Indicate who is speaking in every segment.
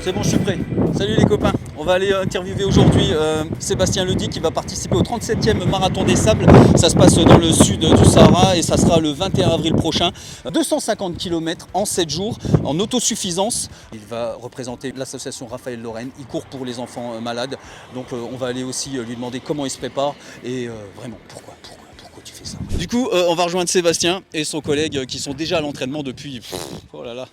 Speaker 1: C'est bon, je suis prêt. Salut les copains. On va aller interviewer aujourd'hui Sébastien Ledy qui va participer au 37e Marathon des Sables. Ça se passe dans le sud du Sahara et ça sera le 21 avril prochain. 250 km en 7 jours en autosuffisance. Il va représenter l'association Raphaël Lorraine. Il court pour les enfants malades. Donc on va aller aussi lui demander comment il se prépare et vraiment pourquoi tu fais ça. Du coup, on va rejoindre Sébastien et son collègue qui sont déjà à l'entraînement depuis... Oh là là.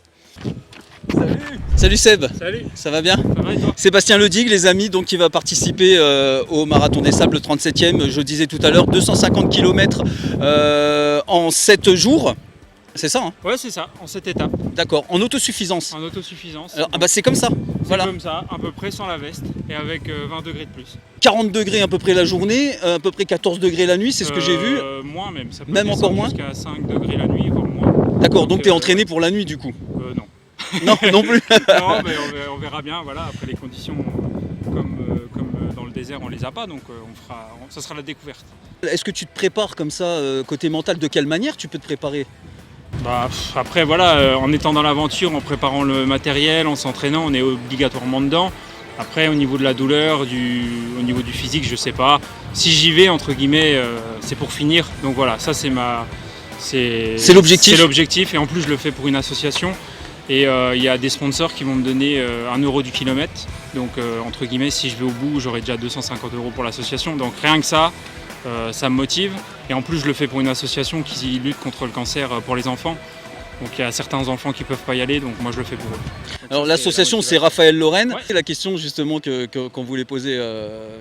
Speaker 2: Salut.
Speaker 1: Salut Seb.
Speaker 2: Salut.
Speaker 1: Ça va bien?
Speaker 2: Ça va et toi?
Speaker 1: Sébastien Ledy, les amis, donc qui va participer au Marathon des Sables, le 37e, je disais tout à l'heure, 250 km en 7 jours. C'est ça, hein?
Speaker 2: Ouais, c'est ça, en 7 étapes.
Speaker 1: D'accord, en autosuffisance.
Speaker 2: En autosuffisance.
Speaker 1: Alors, bah c'est comme ça.
Speaker 2: C'est
Speaker 1: Voilà.
Speaker 2: comme ça, à peu près sans la veste et avec 20 degrés de plus.
Speaker 1: 40 degrés à peu près la journée, à peu près 14 degrés la nuit, c'est ce que j'ai vu.
Speaker 2: Moins même, ça peut
Speaker 1: Même encore moins
Speaker 2: jusqu'à 5 degrés la nuit, voire moins.
Speaker 1: D'accord, donc tu es entraîné pour la nuit du coup?
Speaker 2: Non.
Speaker 1: Non, non plus.
Speaker 2: Non, mais on verra bien, voilà, après les conditions, comme dans le désert, on les a pas, donc ça sera la découverte.
Speaker 1: Est-ce que tu te prépares comme ça, côté mental, de quelle manière tu peux te préparer?
Speaker 2: Après, voilà, en étant dans l'aventure, en préparant le matériel, en s'entraînant, on est obligatoirement dedans. Après, au niveau de la douleur, au niveau du physique, je sais pas. Si j'y vais, entre guillemets, c'est pour finir. Donc voilà, ça c'est
Speaker 1: l'objectif.
Speaker 2: C'est l'objectif, et en plus je le fais pour une association. Et il y a des sponsors qui vont me donner 1 euro du kilomètre. Donc entre guillemets, si je vais au bout, j'aurai déjà 250 € pour l'association. Donc rien que ça, ça me motive. Et en plus, je le fais pour une association qui lutte contre le cancer pour les enfants. Donc il y a certains enfants qui ne peuvent pas y aller, donc moi je le fais pour eux. Donc,
Speaker 1: alors l'association c'est Raphaël Lorraine.
Speaker 2: Ouais.
Speaker 1: La question justement qu'on voulait poser,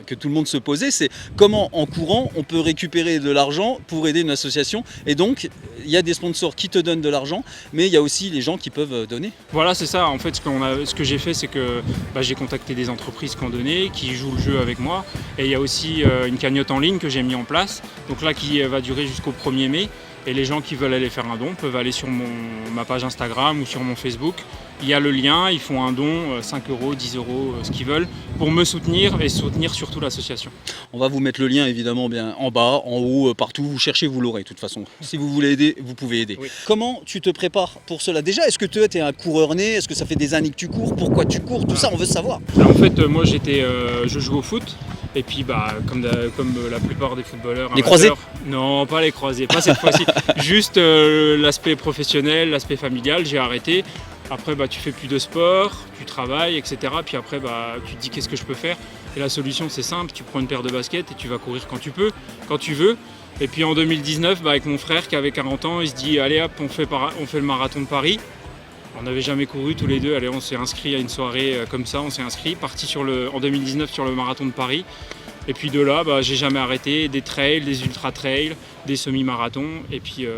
Speaker 1: que tout le monde se posait, c'est comment en courant on peut récupérer de l'argent pour aider une association. Et donc il y a des sponsors qui te donnent de l'argent, mais il y a aussi les gens qui peuvent donner.
Speaker 2: Voilà, c'est ça. En fait, ce que j'ai fait, c'est que j'ai contacté des entreprises qui ont donné, qui jouent le jeu avec moi. Et il y a aussi une cagnotte en ligne que j'ai mis en place, donc là qui va durer jusqu'au 1er mai. Et les gens qui veulent aller faire un don peuvent aller sur ma page Instagram ou sur mon Facebook. Il y a le lien, ils font un don, 5 €, 10 €, ce qu'ils veulent, pour me soutenir et soutenir surtout l'association.
Speaker 1: On va vous mettre le lien évidemment bien en bas, en haut, partout. Vous cherchez, vous l'aurez de toute façon. Si vous voulez aider, vous pouvez aider.
Speaker 2: Oui.
Speaker 1: Comment tu te prépares pour cela? Déjà, est-ce que tu es un coureur né? Est-ce que ça fait des années que tu cours? Pourquoi tu cours? Tout ça, on veut savoir.
Speaker 2: Alors, en fait, moi je joue au foot. Et puis comme la plupart des footballeurs
Speaker 1: Les
Speaker 2: amateurs,
Speaker 1: croisés?
Speaker 2: Non, pas les croisés, pas cette fois-ci. Juste l'aspect professionnel, l'aspect familial, j'ai arrêté. Après tu fais plus de sport, tu travailles, etc. Puis après tu te dis qu'est-ce que je peux faire. Et la solution c'est simple, tu prends une paire de baskets et tu vas courir quand tu peux, quand tu veux. Et puis en 2019, avec mon frère qui avait 40 ans, il se dit allez hop, on fait le marathon de Paris. On n'avait jamais couru tous les deux, allez, on s'est inscrit à une soirée comme ça, on s'est inscrit, parti en 2019 sur le marathon de Paris. Et puis de là, j'ai jamais arrêté, des trails, des ultra-trails, des semi-marathons, et puis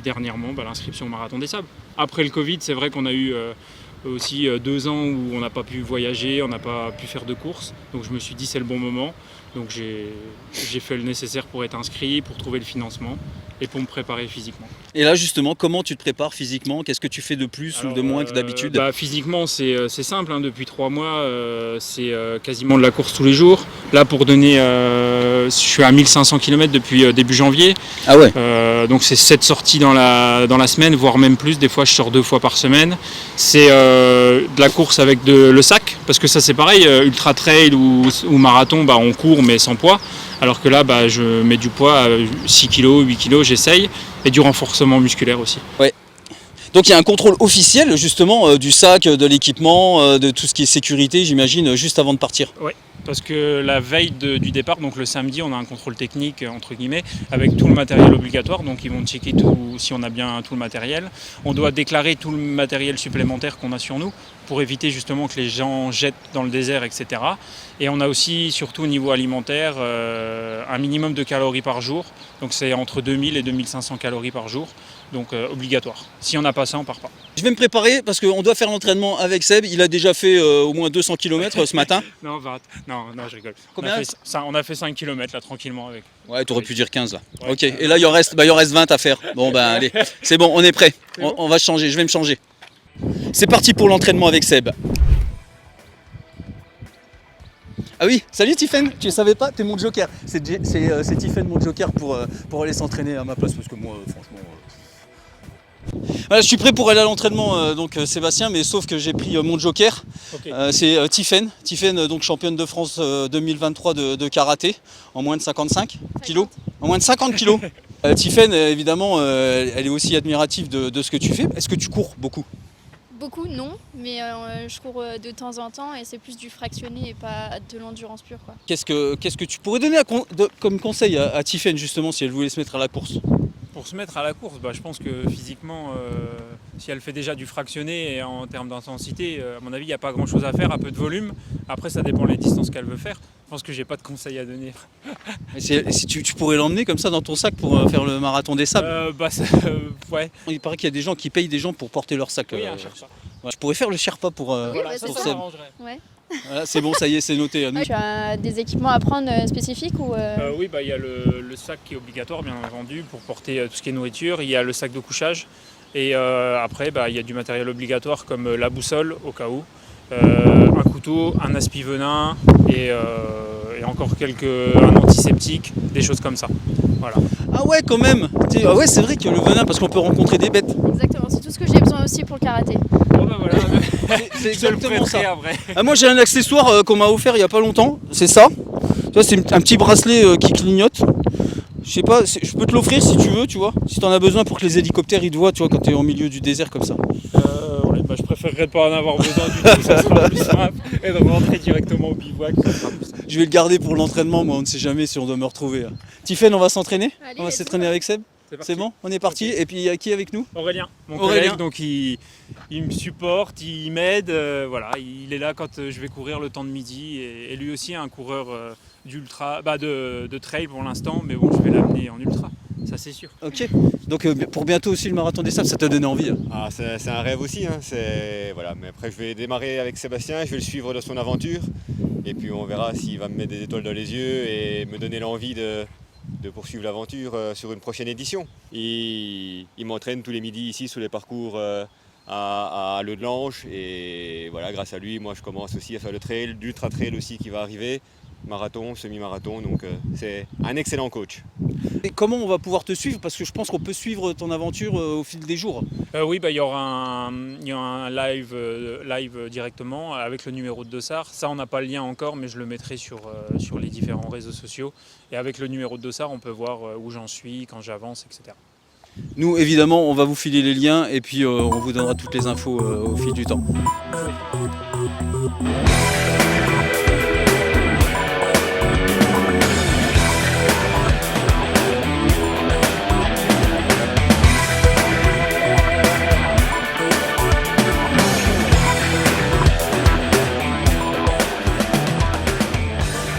Speaker 2: dernièrement, l'inscription au Marathon des Sables. Après le Covid, c'est vrai qu'on a eu aussi 2 ans où on n'a pas pu voyager, on n'a pas pu faire de courses, donc je me suis dit c'est le bon moment. Donc j'ai fait le nécessaire pour être inscrit, pour trouver le financement et pour me préparer physiquement.
Speaker 1: Et là justement, comment tu te prépares physiquement? Qu'est-ce que tu fais de plus ou de moins que d'habitude?
Speaker 2: Physiquement c'est simple, hein. Depuis 3 mois c'est quasiment de la course tous les jours. Là pour donner, je suis à 1500 km depuis début janvier.
Speaker 1: Ah ouais.
Speaker 2: Donc c'est 7 sorties dans la semaine, voire même plus. Des fois je sors 2 fois par semaine. C'est de la course avec le sac, parce que ça c'est pareil, ultra trail ou marathon, on court mais sans poids. Alors que là, je mets du poids, 6 kg, 8 kg, j'essaye, et du renforcement musculaire aussi.
Speaker 1: Ouais. Donc il y a un contrôle officiel justement du sac, de l'équipement, de tout ce qui est sécurité, j'imagine, juste avant de partir.
Speaker 2: Oui, parce que la veille du départ, donc le samedi, on a un contrôle technique, entre guillemets, avec tout le matériel obligatoire. Donc ils vont checker si on a bien tout le matériel. On doit déclarer tout le matériel supplémentaire qu'on a sur nous, pour éviter justement que les gens jettent dans le désert, etc. Et on a aussi, surtout au niveau alimentaire, un minimum de calories par jour. Donc c'est entre 2000 et 2500 calories par jour, donc obligatoire. Si on n'a pas ça, on part pas.
Speaker 1: Je vais me préparer parce qu'on doit faire l'entraînement avec Seb. Il a déjà fait au moins 200 km ce matin.
Speaker 2: Non, je rigole.
Speaker 1: Combien?
Speaker 2: On a fait 5 km là, tranquillement avec.
Speaker 1: Ouais, t'aurais pu dire 15 là.
Speaker 2: Ouais.
Speaker 1: Ok, et là il en reste 20 à faire. Bon allez, c'est bon, on est prêt. On va changer, je vais me changer. C'est parti pour l'entraînement avec Seb. Ah oui, salut Tiffen, tu ne savais pas, t'es mon joker. C'est Tiffen mon joker pour aller s'entraîner à ma place parce que moi franchement Voilà, je suis prêt pour aller à l'entraînement, Sébastien, mais sauf que j'ai pris mon joker.
Speaker 2: Ok.
Speaker 1: C'est Tiffaine. Tiffaine, donc championne de France 2023 de karaté, en moins de 55 kilos. En moins de 50 kilos. Tiffaine, évidemment, elle est aussi admirative de ce que tu fais. Est-ce que tu cours beaucoup?
Speaker 3: Beaucoup, non, mais je cours de temps en temps et c'est plus du fractionné et pas de l'endurance pure, quoi.
Speaker 1: Qu'est-ce que tu pourrais donner comme conseil à Tiffaine, justement, si elle voulait se mettre à la course?
Speaker 2: Pour se mettre à la course, je pense que physiquement, si elle fait déjà du fractionné et en termes d'intensité, à mon avis, il n'y a pas grand chose à faire, un peu de volume. Après, ça dépend des distances qu'elle veut faire. Je pense que j'ai pas de conseils à donner.
Speaker 1: Si tu pourrais l'emmener comme ça dans ton sac pour faire le marathon des sables.
Speaker 2: Ouais.
Speaker 1: Il paraît qu'il y a des gens qui payent des gens pour porter leur sac.
Speaker 2: Oui, un Sherpa.
Speaker 1: Ouais. Je pourrais faire le Sherpa pour
Speaker 3: Voilà,
Speaker 2: ça
Speaker 1: pour
Speaker 3: c'est
Speaker 1: Seb.
Speaker 2: m'arrangerait.
Speaker 3: Ouais.
Speaker 1: Voilà, c'est bon, ça y est, c'est noté.
Speaker 3: Tu as des équipements à prendre spécifiques ou
Speaker 2: Oui, il y a le sac qui est obligatoire, bien entendu, pour porter tout ce qui est nourriture. Il y a le sac de couchage. Et après, il y a du matériel obligatoire comme la boussole, au cas où, un couteau, un aspi-venin et encore un antiseptique, des choses comme ça. Voilà.
Speaker 1: Ah ouais, quand même. Ah ouais, c'est vrai que le venin, parce qu'on peut rencontrer des bêtes.
Speaker 3: Exactement, c'est tout ce que j'ai besoin aussi pour le karaté.
Speaker 2: Bon, voilà.
Speaker 1: C'est
Speaker 2: Je te le
Speaker 1: exactement
Speaker 2: prêterai
Speaker 1: ça.
Speaker 2: après.
Speaker 1: Ah, moi, j'ai un accessoire qu'on m'a offert il y a pas longtemps. C'est ça. Tu vois, c'est un petit bracelet qui clignote. Je sais pas, je peux te l'offrir si tu veux, tu vois. Si t'en as besoin pour que les hélicoptères ils te voient, tu vois, quand t'es au milieu du désert comme ça.
Speaker 2: Je préférerais pas en avoir besoin du tout, ça sera plus simple. Et de rentrer directement au bivouac, ça sera plus simple.
Speaker 1: Je vais le garder pour l'entraînement, moi, on ne sait jamais si on doit me retrouver. Tiffen, on va s'entraîner?
Speaker 3: Allez,
Speaker 1: On va
Speaker 3: let's
Speaker 1: s'entraîner
Speaker 3: go.
Speaker 1: avec Seb?
Speaker 2: C'est parti.
Speaker 1: C'est bon? On est parti. Et puis il y a qui avec nous?
Speaker 2: Aurélien, mon
Speaker 1: Aurélien.
Speaker 2: collègue, donc il me supporte, il m'aide, voilà, il est là quand je vais courir le temps de midi et lui aussi un coureur d'ultra, de trail pour l'instant, mais bon, je vais l'amener en ultra, ça c'est sûr.
Speaker 1: Ok. Donc pour bientôt aussi le marathon des sables, ça t'a donné envie?
Speaker 4: Ah, c'est un rêve aussi, hein. Voilà. Mais après je vais démarrer avec Sébastien, je vais le suivre dans son aventure et puis on verra s'il va me mettre des étoiles dans les yeux et me donner l'envie de poursuivre l'aventure sur une prochaine édition. Il m'entraîne tous les midis ici sur les parcours à Le de l'Ange et voilà, grâce à lui, moi je commence aussi à faire le trail, l'ultra trail aussi qui va arriver, marathon, semi-marathon, donc c'est un excellent coach.
Speaker 1: Et comment on va pouvoir te suivre? Parce que je pense qu'on peut suivre ton aventure au fil des jours.
Speaker 2: Oui, il y aura un live directement avec le numéro de Dossard. Ça, on n'a pas le lien encore, mais je le mettrai sur les différents réseaux sociaux. Et avec le numéro de Dossard, on peut voir où j'en suis, quand j'avance, etc.
Speaker 1: Nous, évidemment, on va vous filer les liens et puis on vous donnera toutes les infos au fil du temps.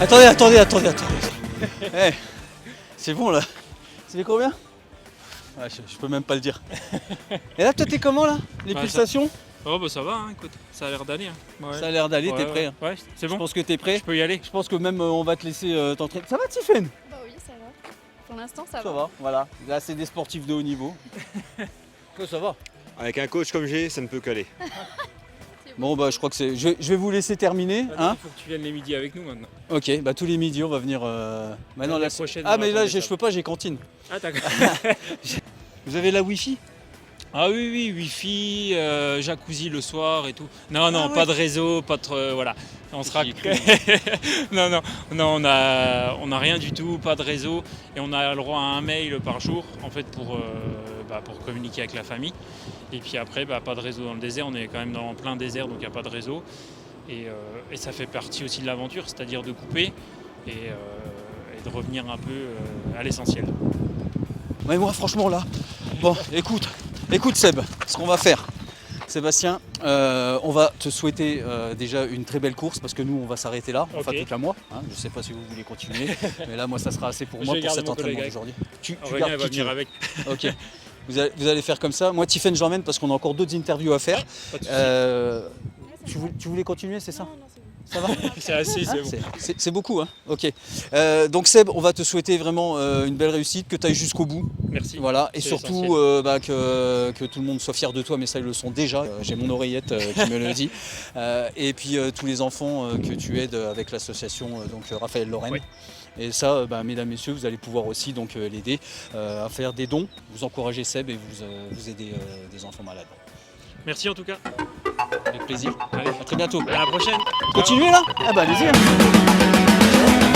Speaker 1: Attendez. Eh, c'est bon là. Ça fait combien? Ouais, je peux même pas le dire. Et là, toi, t'es comment là? Les
Speaker 2: Ouais,
Speaker 1: pulsations?
Speaker 2: Oh ça va, hein, écoute, ça a l'air d'aller. Hein. Ouais.
Speaker 1: Ça a l'air d'aller, t'es prêt? Hein.
Speaker 2: Ouais, c'est
Speaker 1: Je
Speaker 2: bon,
Speaker 1: pense que t'es prêt.
Speaker 2: je peux y aller.
Speaker 1: Je pense que même on va te laisser t'entraîner. Ça va, Tiffen?
Speaker 3: Bah oui, ça va. Pour l'instant, ça
Speaker 1: Ça
Speaker 3: va.
Speaker 1: va, voilà. Là, c'est des sportifs de haut niveau. Ça va.
Speaker 4: Avec un coach comme j'ai, ça ne peut qu'aller.
Speaker 1: Bon, bah, je crois que c'est. Je vais vous laisser terminer. Hein,
Speaker 2: Il faut que tu viennes les midis avec nous maintenant.
Speaker 1: ok, bah tous les midis, on va venir. Maintenant,
Speaker 2: La
Speaker 1: là,
Speaker 2: prochaine
Speaker 1: ah, mais là,
Speaker 2: marathon des
Speaker 1: je peux pas, j'ai cantine.
Speaker 2: Ah d'accord.
Speaker 1: Vous avez la Wi-Fi?
Speaker 2: Ah oui, wifi, jacuzzi le soir et tout. Non,
Speaker 1: Ah ouais.
Speaker 2: pas de réseau, pas de... voilà. On sera...
Speaker 1: J'y ai cru.
Speaker 2: non, on a rien du tout, pas de réseau. Et on a le droit à un mail par jour, en fait, pour communiquer avec la famille. Et puis après, pas de réseau dans le désert. On est quand même dans plein désert, donc il n'y a pas de réseau. Et ça fait partie aussi de l'aventure, c'est-à-dire de couper et de revenir un peu à l'essentiel.
Speaker 1: Ouais, moi, franchement, là. Bon, écoute, Seb, ce qu'on va faire. Sébastien, on va te souhaiter déjà une très belle course parce que nous on va s'arrêter là, enfin
Speaker 2: Ok.
Speaker 1: toute la moi. Hein, je ne sais pas si vous voulez continuer, mais là moi ça sera assez pour
Speaker 2: Je
Speaker 1: moi
Speaker 2: vais
Speaker 1: pour
Speaker 2: garder
Speaker 1: cet
Speaker 2: mon
Speaker 1: entraînement
Speaker 2: collègue
Speaker 1: d'aujourd'hui. Tu
Speaker 2: Aurélien,
Speaker 1: gardes
Speaker 2: elle va
Speaker 1: qui tu
Speaker 2: venir
Speaker 1: veux.
Speaker 2: avec.
Speaker 1: Ok. Vous allez faire comme ça. Moi Tiffen je l'emmène parce qu'on a encore d'autres interviews à faire.
Speaker 2: Pas de souci.
Speaker 1: Tu voulais continuer, c'est ça?
Speaker 3: Non, c'est bon.
Speaker 1: Ça va?
Speaker 2: C'est assez,
Speaker 1: Hein,
Speaker 2: c'est bon.
Speaker 1: c'est beaucoup, hein. Ok. Donc Seb, on va te souhaiter vraiment une belle réussite, que tu ailles jusqu'au bout.
Speaker 2: Merci.
Speaker 1: Voilà, et
Speaker 2: C'est
Speaker 1: surtout que tout le monde soit fier de toi, mais ça ils le sont déjà. J'ai mon oreillette qui me le dit. Et puis tous les enfants que tu aides avec l'association donc Raphaël Lorraine.
Speaker 2: Oui.
Speaker 1: Et ça, mesdames, messieurs, vous allez pouvoir aussi donc l'aider à faire des dons. Vous encouragez Seb et vous aidez des enfants malades.
Speaker 2: Merci en tout cas.
Speaker 1: Avec plaisir.
Speaker 2: Allez,
Speaker 1: À très bientôt.
Speaker 2: à la prochaine.
Speaker 1: Continuez là? Ah bah allez-y.